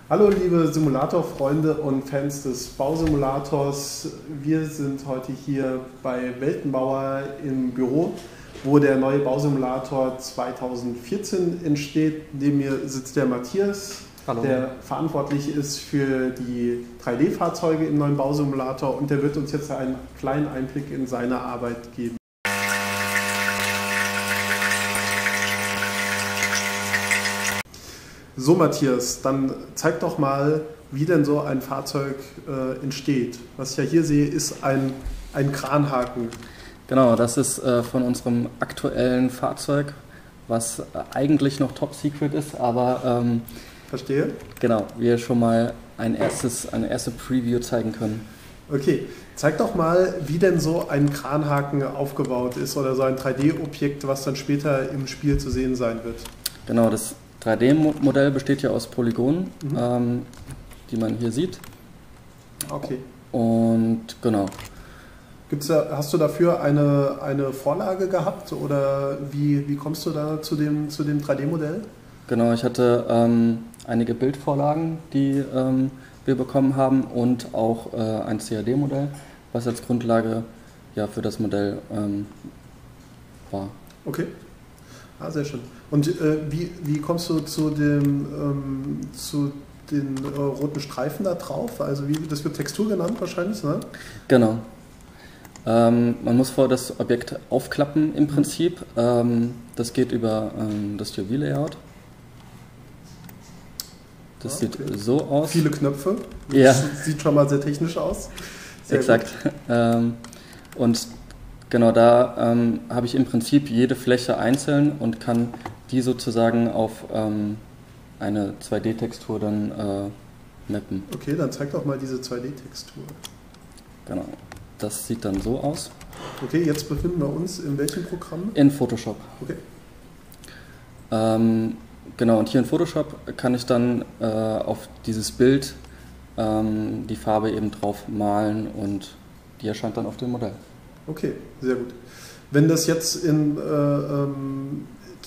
Hallo liebe Simulatorfreunde und Fans des Bausimulators. Wir sind heute hier bei Weltenbauer im Büro, wo der neue Bausimulator 2014 entsteht. Neben mir sitzt der Matthias, Hallo. Der verantwortlich ist für die 3D-Fahrzeuge im neuen Bausimulator, und der wird uns jetzt einen kleinen Einblick in seine Arbeit geben. So Matthias, dann zeig doch mal, wie denn so ein Fahrzeug entsteht. Was ich ja hier sehe, ist ein Kranhaken. Genau, das ist von unserem aktuellen Fahrzeug, was eigentlich noch Top Secret ist, aber Verstehe. genau, wir schon mal eine erste Preview zeigen können. Okay, zeig doch mal, wie denn so ein Kranhaken aufgebaut ist oder so ein 3D-Objekt, was dann später im Spiel zu sehen sein wird. Genau, das 3D-Modell besteht ja aus Polygonen, die man hier sieht. Okay. Und genau. Hast du dafür eine Vorlage gehabt oder wie kommst du da zu dem 3D-Modell? Genau, ich hatte einige Bildvorlagen, die wir bekommen haben, und auch ein CAD-Modell, was als Grundlage ja, für das Modell war. Okay. Ah, sehr schön. Und wie kommst du zu den roten Streifen da drauf? Also das wird Textur genannt wahrscheinlich, ne? Genau. Man muss vor das Objekt aufklappen im Prinzip. Das geht über das UV-Layout. Das sieht so aus. Viele Knöpfe. Ja. Das sieht schon mal sehr technisch aus. Sehr exakt. Und genau da habe ich im Prinzip jede Fläche einzeln und kann die sozusagen auf eine 2D-Textur dann mappen. Okay, dann zeig doch mal diese 2D-Textur. Genau. Das sieht dann so aus. Okay, jetzt befinden wir uns in welchem Programm? In Photoshop. Okay. Genau, und hier in Photoshop kann ich dann auf dieses Bild die Farbe eben drauf malen und die erscheint dann auf dem Modell. Okay, sehr gut. Wenn das jetzt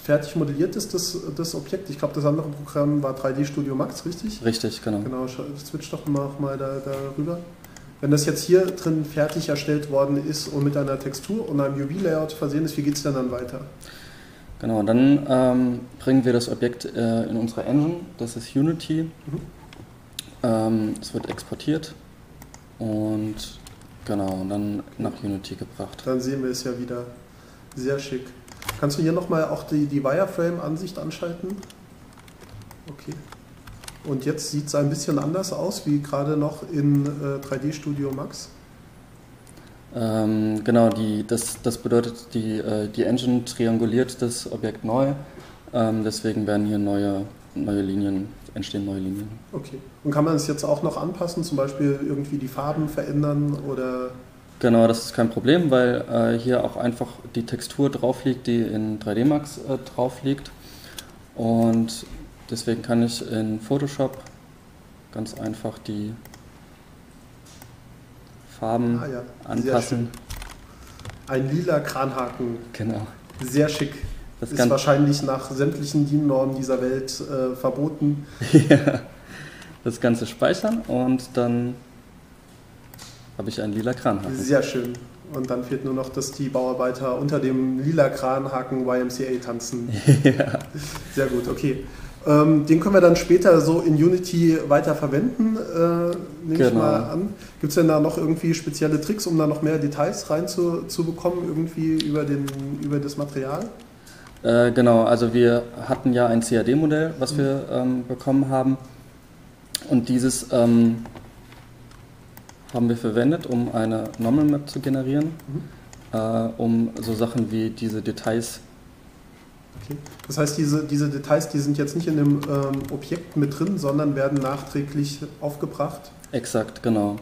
fertig modelliert ist, das Objekt, ich glaube, das andere Programm war 3D Studio Max, richtig? Richtig, genau. Genau, switch doch mal da rüber. Wenn das jetzt hier drin fertig erstellt worden ist und mit einer Textur und einem UV-Layout versehen ist, wie geht es denn dann weiter? Genau, dann bringen wir das Objekt in unsere Engine, das ist Unity. Es wird exportiert und genau, und dann nach Unity gebracht. Dann sehen wir es ja wieder. Sehr schick. Kannst du hier nochmal auch die Wireframe-Ansicht anschalten? Okay. Und jetzt sieht es ein bisschen anders aus, wie gerade noch in 3D Studio Max. Genau, das bedeutet, die Engine trianguliert das Objekt neu, deswegen werden hier entstehen neue Linien. Okay. Und kann man es jetzt auch noch anpassen, zum Beispiel irgendwie die Farben verändern oder? Genau, das ist kein Problem, weil hier auch einfach die Textur drauf liegt, die in 3D Max drauf liegt, und deswegen kann ich in Photoshop ganz einfach die Farben anpassen. Ein lila Kranhaken. Genau. Sehr schick. Das ist wahrscheinlich nach sämtlichen DIN-Normen dieser Welt verboten. Ja. Das Ganze speichern und dann habe ich einen lila Kranhaken. Sehr schön. Und dann fehlt nur noch, dass die Bauarbeiter unter dem lila Kranhaken YMCA tanzen. Ja. Sehr gut, okay. Den können wir dann später so in Unity weiter verwenden, nehme ich mal an. Gibt es denn da noch irgendwie spezielle Tricks, um da noch mehr Details reinzubekommen, irgendwie über das Material? Genau, also wir hatten ja ein CAD-Modell, was wir bekommen haben, und dieses haben wir verwendet, um eine Normal Map zu generieren, um so Sachen wie diese Details. Okay. Das heißt, diese Details, die sind jetzt nicht in dem Objekt mit drin, sondern werden nachträglich aufgebracht? Exakt, genau.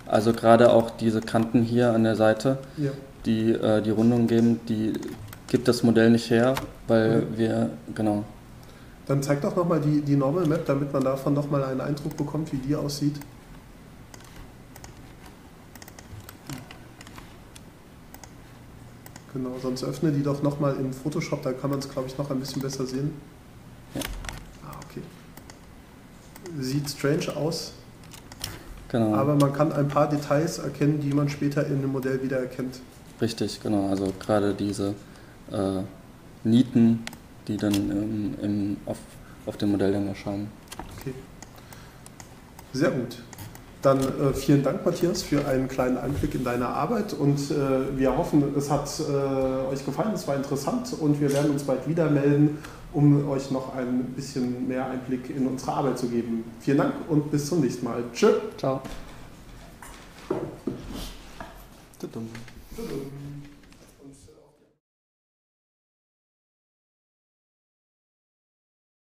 Also gerade auch diese Kanten hier an der Seite, ja, die die Rundung geben, die gibt das Modell nicht her, weil wir, genau. Dann zeig doch nochmal die Normal Map, damit man davon nochmal einen Eindruck bekommt, wie die aussieht. Genau, sonst öffne die doch nochmal in Photoshop, da kann man es, glaube ich, noch ein bisschen besser sehen. Ja. Ah, okay. sieht strange aus, Genau. aber man kann ein paar Details erkennen, die man später in dem Modell wieder erkennt. Richtig, genau. Also gerade diese Nieten, die dann auf dem Modell dann erscheinen. Okay. Sehr gut. Dann vielen Dank, Matthias, für einen kleinen Einblick in deine Arbeit und wir hoffen, es hat euch gefallen, es war interessant und wir werden uns bald wieder melden, um euch noch ein bisschen mehr Einblick in unsere Arbeit zu geben. Vielen Dank und bis zum nächsten Mal. Tschö. Ciao. Tudum.